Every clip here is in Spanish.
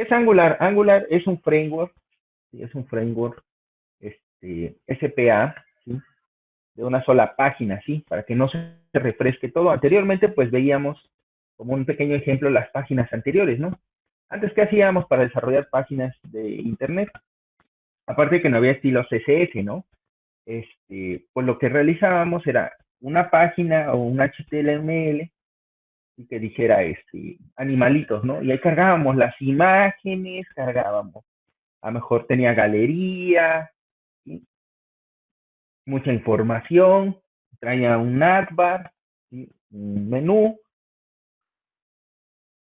es Angular? Angular es un framework, ¿sí? Es un framework SPA, ¿sí? De una sola página, ¿sí? Para que no se refresque todo. Anteriormente, pues veíamos como un pequeño ejemplo las páginas anteriores, ¿no? Antes, ¿qué hacíamos para desarrollar páginas de Internet? Aparte de que no había estilo CSS, ¿no? Pues lo que realizábamos era una página o un HTML y que dijera animalitos, ¿no? Y ahí cargábamos las imágenes, cargábamos. A lo mejor tenía galería, ¿sí? Mucha información, traía un navbar, ¿sí? Un menú,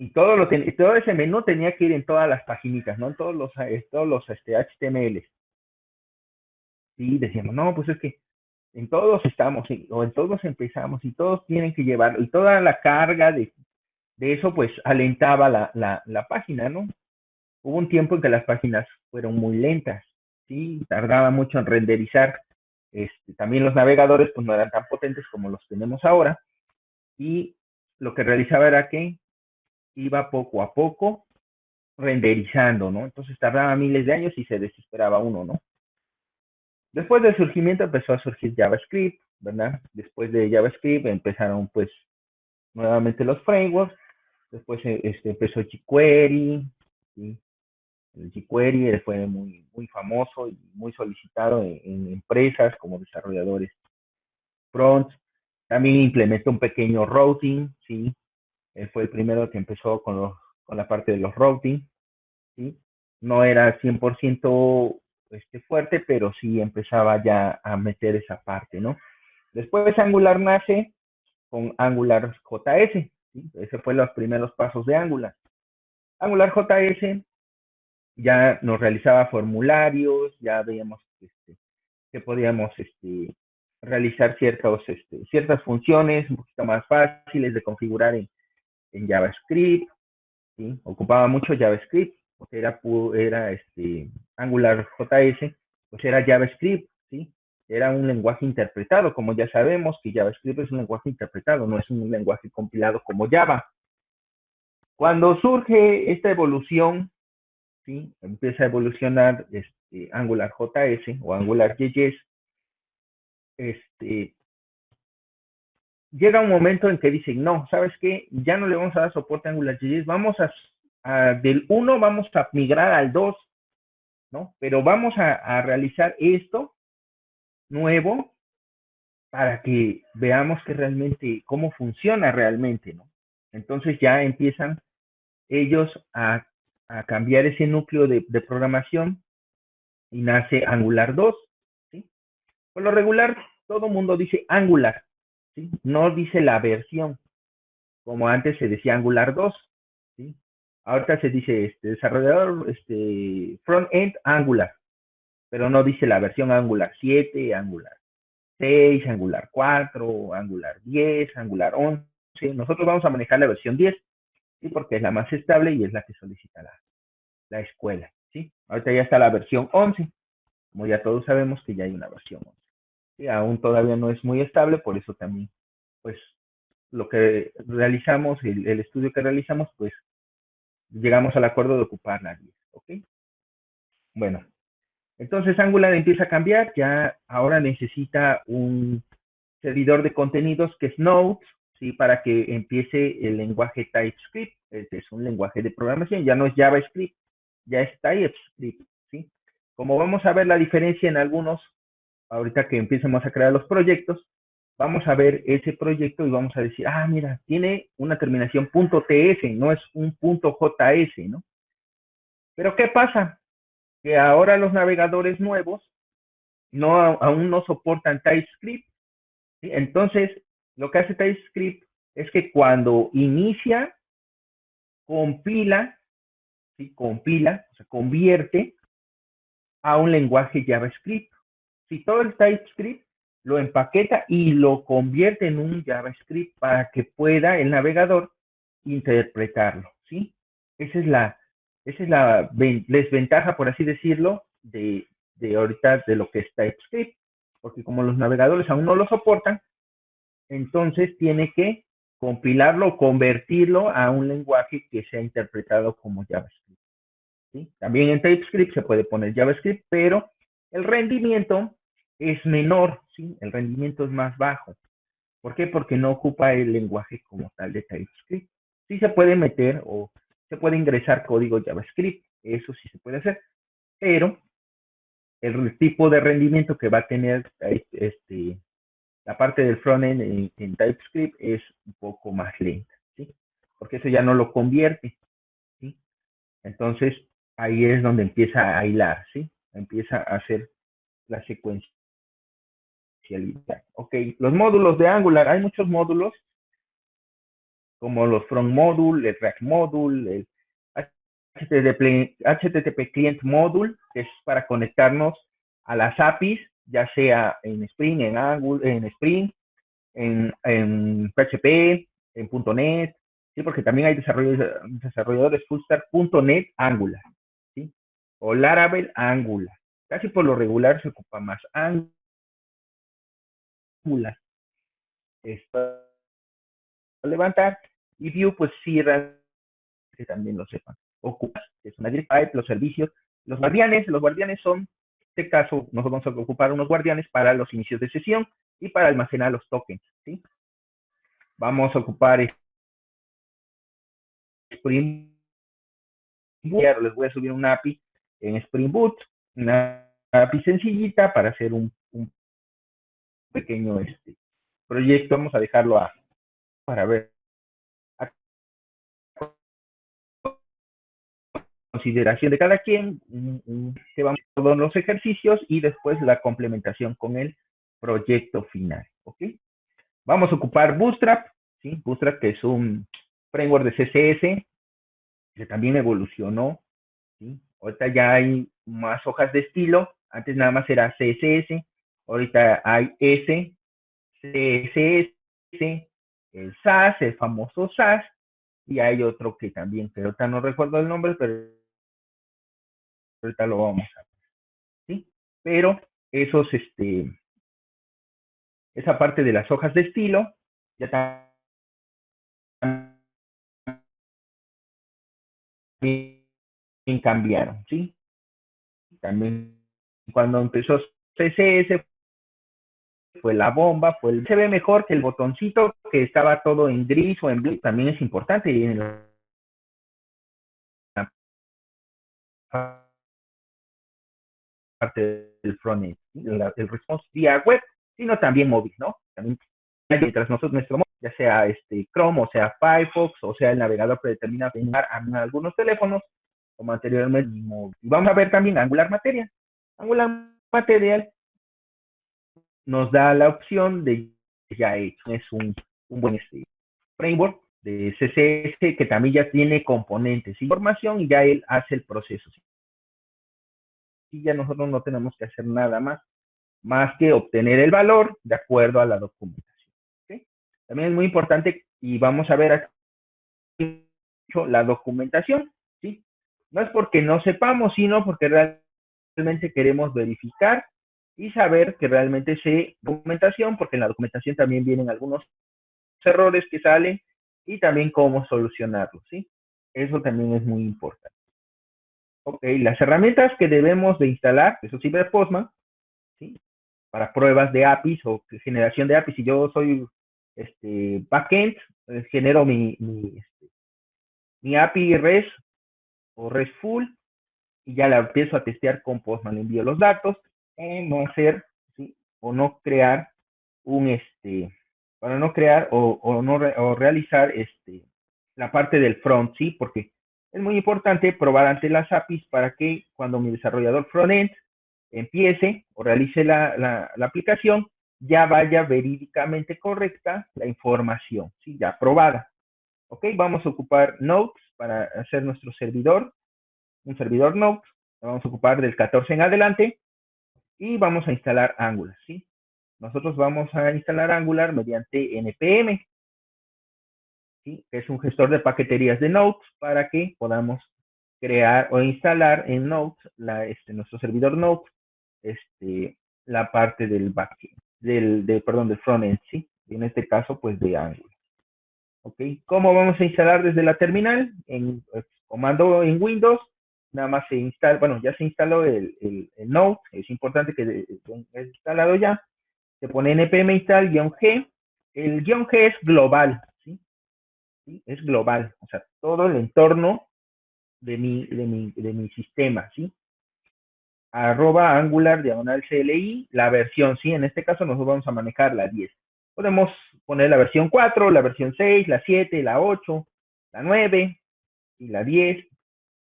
y todo ese menú tenía que ir en todas las paginitas, ¿no? En todos los HTML. Sí, decíamos, no, pues es que en todos estamos, o en todos empezamos, y todos tienen que llevar, y toda la carga de eso, pues alentaba la página, ¿no? Hubo un tiempo en que las páginas fueron muy lentas, ¿sí? Tardaba mucho en renderizar. También los navegadores, pues no eran tan potentes como los tenemos ahora, y lo que realizaba era que iba poco a poco renderizando, ¿no? Entonces tardaba miles de años y se desesperaba uno, ¿no? Después del surgimiento empezó a surgir JavaScript, ¿verdad? Después de JavaScript empezaron pues nuevamente los frameworks, después empezó jQuery, ¿sí? El jQuery fue muy, muy famoso y muy solicitado en empresas como desarrolladores front. También implementó un pequeño routing, ¿sí? Él fue el primero que empezó con la parte de los routing, ¿sí? No era 100% fuerte, pero sí empezaba ya a meter esa parte, ¿no? Después Angular nace con Angular JS, ¿sí? Ese fue los primeros pasos de Angular. Angular JS ya nos realizaba formularios, ya veíamos que podíamos realizar ciertas funciones un poquito más fáciles de configurar en JavaScript, ¿sí? Ocupaba mucho JavaScript, porque era Angular JS, pues era JavaScript, ¿sí? Era un lenguaje interpretado, como ya sabemos que JavaScript es un lenguaje interpretado, no es un lenguaje compilado como Java. Cuando surge esta evolución, ¿sí? Empieza a evolucionar Angular JS o Angular JS, este, llega un momento en que dicen, no, ¿sabes qué? Ya no le vamos a dar soporte a AngularJS, del 1 vamos a migrar al 2, ¿no? Pero vamos a realizar esto nuevo para que veamos que realmente, cómo funciona realmente, ¿no? Entonces ya empiezan ellos a cambiar ese núcleo de programación y nace Angular 2, ¿sí? Por lo regular, todo el mundo dice Angular, ¿sí? No dice la versión, como antes se decía Angular 2, ¿sí? Ahorita se dice desarrollador front-end Angular, pero no dice la versión Angular 7, Angular 6, Angular 4, Angular 10, Angular 11. Nosotros vamos a manejar la versión 10, ¿sí? Porque es la más estable y es la que solicita la escuela, ¿sí? Ahorita ya está la versión 11, como ya todos sabemos que ya hay una versión 11. ¿Sí? Aún todavía no es muy estable, por eso también, pues, lo que realizamos, el estudio que realizamos, pues, llegamos al acuerdo de ocupar la 10, ¿ok? Bueno, entonces Angular empieza a cambiar, ya ahora necesita un servidor de contenidos que es Node, ¿sí? Para que empiece el lenguaje TypeScript, es un lenguaje de programación, ya no es JavaScript, ya es TypeScript, ¿sí? Como vamos a ver la diferencia en algunos, ahorita que empecemos a crear los proyectos, vamos a ver ese proyecto y vamos a decir, ah, mira, tiene una terminación .ts, no es un .js, ¿no? Pero ¿qué pasa? Que ahora los navegadores nuevos aún no soportan TypeScript, ¿sí? Entonces, lo que hace TypeScript es que cuando inicia, compila, ¿sí? Compila, o sea, convierte a un lenguaje JavaScript. Si todo el TypeScript lo empaqueta y lo convierte en un JavaScript para que pueda el navegador interpretarlo, ¿sí? Esa es la desventaja, por así decirlo, de ahorita de lo que es TypeScript, porque como los navegadores aún no lo soportan, entonces tiene que compilarlo o convertirlo a un lenguaje que sea interpretado como JavaScript. ¿sí? También en TypeScript se puede poner JavaScript, pero el rendimiento es menor, ¿sí? El rendimiento es más bajo. ¿Por qué? Porque no ocupa el lenguaje como tal de TypeScript. Sí se puede meter o se puede ingresar código JavaScript, eso sí se puede hacer, pero el tipo de rendimiento que va a tener la parte del frontend en TypeScript es un poco más lenta, ¿sí? Porque eso ya no lo convierte, ¿sí? Entonces, ahí es donde empieza a hilar, ¿sí? Empieza a hacer la secuencialidad. Ok, los módulos de Angular, hay muchos módulos, como los Front Module, el React Module, el HTTP Client Module, que es para conectarnos a las APIs, ya sea en Spring, en Angular, en Spring, en PHP, en .NET, ¿sí? Porque también hay desarrolladores full stack .NET Angular, ¿sí? O Laravel Angular. Casi por lo regular se ocupa más Angular. Esto levantar y Vue, pues sí, que también lo sepan. Ocupa, que es una direct pipe, los servicios, los guardianes son, en este caso, nosotros vamos a ocupar unos guardianes para los inicios de sesión y para almacenar los tokens, ¿sí? Vamos a ocupar Spring Boot, les voy a subir una API en Spring Boot, una API sencillita para hacer un pequeño proyecto. Vamos a dejarlo para ver a consideración de cada quien, que vamos a todos los ejercicios y después la complementación con el proyecto final, ¿ok? Vamos a ocupar Bootstrap, ¿sí? Bootstrap, que es un framework de CSS que también evolucionó, ¿sí? Ahorita ya hay más hojas de estilo, antes nada más era CSS, ahorita hay S, CSS, el SAS, el famoso SAS, y hay otro que también, pero ahorita no recuerdo el nombre, pero ahorita lo vamos a ver, ¿sí? Pero esos, esa parte de las hojas de estilo, ya también cambiaron, ¿sí? También cuando empezó CSS fue la bomba, se ve mejor que el botoncito que estaba todo en gris o en blanco, también es importante y en la parte del frontend, ¿sí? El response vía web, sino también móvil, ¿no? También mientras nosotros nuestro móvil, ya sea Chrome, o sea Firefox, o sea el navegador predeterminado en algunos teléfonos, como anteriormente móvil. Y vamos a ver también Angular Material. Angular Material nos da la opción de ya hecho, es un buen framework de CSS que también ya tiene componentes, información y ya él hace el proceso. Y ya nosotros no tenemos que hacer nada más que obtener el valor de acuerdo a la documentación. ¿Okay? También es muy importante y vamos a ver aquí la documentación, ¿sí? No es porque no sepamos, sino porque realmente queremos verificar y saber que realmente sé documentación, porque en la documentación también vienen algunos errores que salen y también cómo solucionarlos, ¿sí? Eso también es muy importante. Ok, las herramientas que debemos de instalar, eso sí, Postman, ¿sí? Para pruebas de APIs o generación de APIs. Si yo soy backend, genero mi API REST o RESTful y ya la empiezo a testear con Postman. Le envío los datos, no hacer, ¿sí? O no crear para no crear o realizar la parte del front, ¿sí? Porque es muy importante probar ante las APIs para que cuando mi desarrollador frontend empiece o realice la aplicación, ya vaya verídicamente correcta la información, ¿sí? Ya probada. Ok, vamos a ocupar Nodes para hacer nuestro servidor, un servidor Nodes. Vamos a ocupar del 14 en adelante y vamos a instalar Angular, ¿sí? Nosotros vamos a instalar Angular mediante NPM, ¿sí? Que es un gestor de paqueterías de Nodes para que podamos crear o instalar en Nodes nuestro servidor Nodes la parte del backend, perdón, del frontend, ¿sí? Y en este caso, pues de Angular. ¿Ok? ¿Cómo vamos a instalar desde la terminal? En comando en Windows, nada más se instala, bueno, ya se instaló el Node, es importante que es instalado ya, se pone npm install -g, el -g es global, ¿sí? ¿Sí? Es global, o sea, todo el entorno de mi sistema, ¿sí? @angular /CLI, la versión, ¿sí? En este caso nosotros vamos a manejar la 10. Podemos poner la versión 4, la versión 6, la 7, la 8, la 9 y la 10,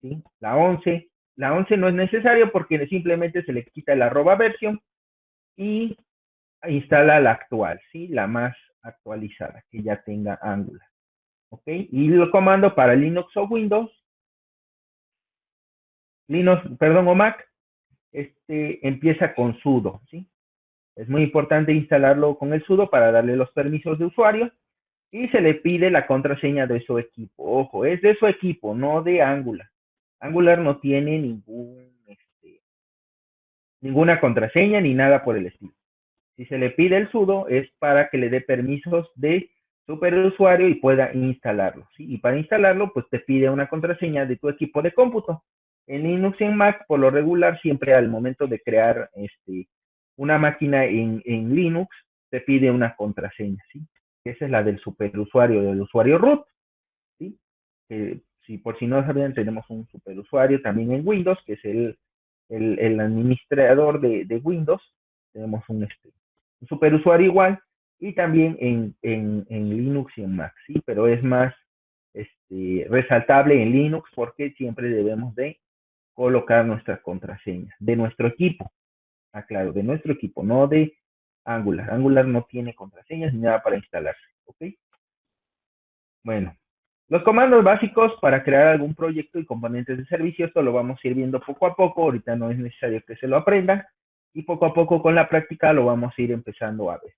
¿sí? La 11. La 11 no es necesario porque simplemente se le quita el @version y instala la actual, ¿sí? La más actualizada, que ya tenga Angular, ¿ok? Y el comando para Linux o Windows, perdón, o Mac, empieza con sudo, ¿sí? Es muy importante instalarlo con el sudo para darle los permisos de usuario y se le pide la contraseña de su equipo. Ojo, es de su equipo, no de Angular. Angular no tiene ninguna contraseña ni nada por el estilo. Si se le pide el sudo es para que le dé permisos de superusuario y pueda instalarlo, ¿sí? Y para instalarlo, pues te pide una contraseña de tu equipo de cómputo. En Linux y en Mac, por lo regular, siempre al momento de crear una máquina en Linux, te pide una contraseña, ¿sí? Esa es la del superusuario, del usuario root, ¿sí? Si por si no sabían, tenemos un superusuario también en Windows, que es el administrador de Windows. Tenemos un superusuario igual, y también en Linux y en Mac, ¿sí? Pero es más resaltable en Linux porque siempre debemos de colocar nuestra contraseña de nuestro equipo. Aclaro, de nuestro equipo, no de Angular. Angular no tiene contraseñas ni nada para instalarse, ¿ok? Bueno, los comandos básicos para crear algún proyecto y componentes de servicio, esto lo vamos a ir viendo poco a poco, ahorita no es necesario que se lo aprendan, y poco a poco con la práctica lo vamos a ir empezando a ver.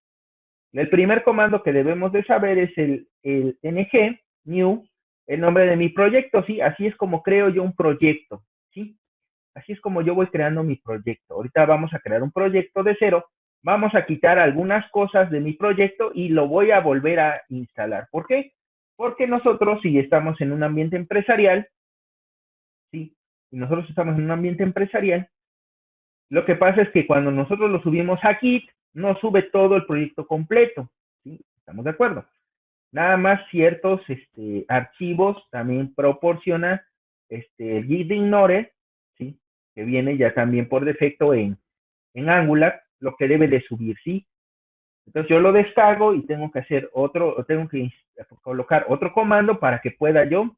El primer comando que debemos de saber es el ng, new, el nombre de mi proyecto, ¿sí? Así es como creo yo un proyecto, ¿sí? Así es como yo voy creando mi proyecto. Ahorita vamos a crear un proyecto de cero, vamos a quitar algunas cosas de mi proyecto y lo voy a volver a instalar. ¿Por qué? Porque nosotros, si estamos en un ambiente empresarial, ¿sí? Y nosotros estamos en un ambiente empresarial, lo que pasa es que cuando nosotros lo subimos a Git, no sube todo el proyecto completo, ¿sí? ¿Estamos de acuerdo? Nada más ciertos archivos también proporciona el Git Ignore, ¿sí? Que viene ya también por defecto en Angular, lo que debe de subir, ¿sí? Entonces yo lo descargo y tengo que hacer tengo que colocar otro comando para que pueda yo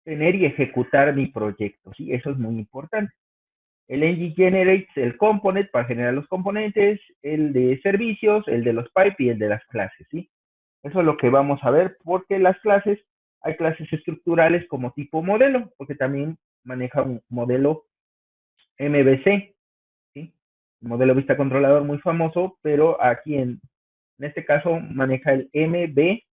tener y ejecutar mi proyecto, ¿sí? Eso es muy importante. El ng generates el component para generar los componentes, el de servicios, el de los pipes y el de las clases, ¿sí? Eso es lo que vamos a ver, porque las clases, hay clases estructurales como tipo modelo, porque también maneja un modelo MVC, ¿sí? Un modelo vista controlador muy famoso, pero aquí en este caso maneja el MVC,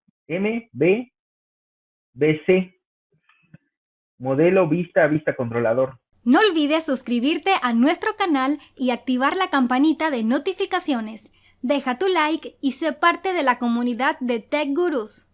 modelo vista controlador. No olvides suscribirte a nuestro canal y activar la campanita de notificaciones. Deja tu like y sé parte de la comunidad de Tech Gurus.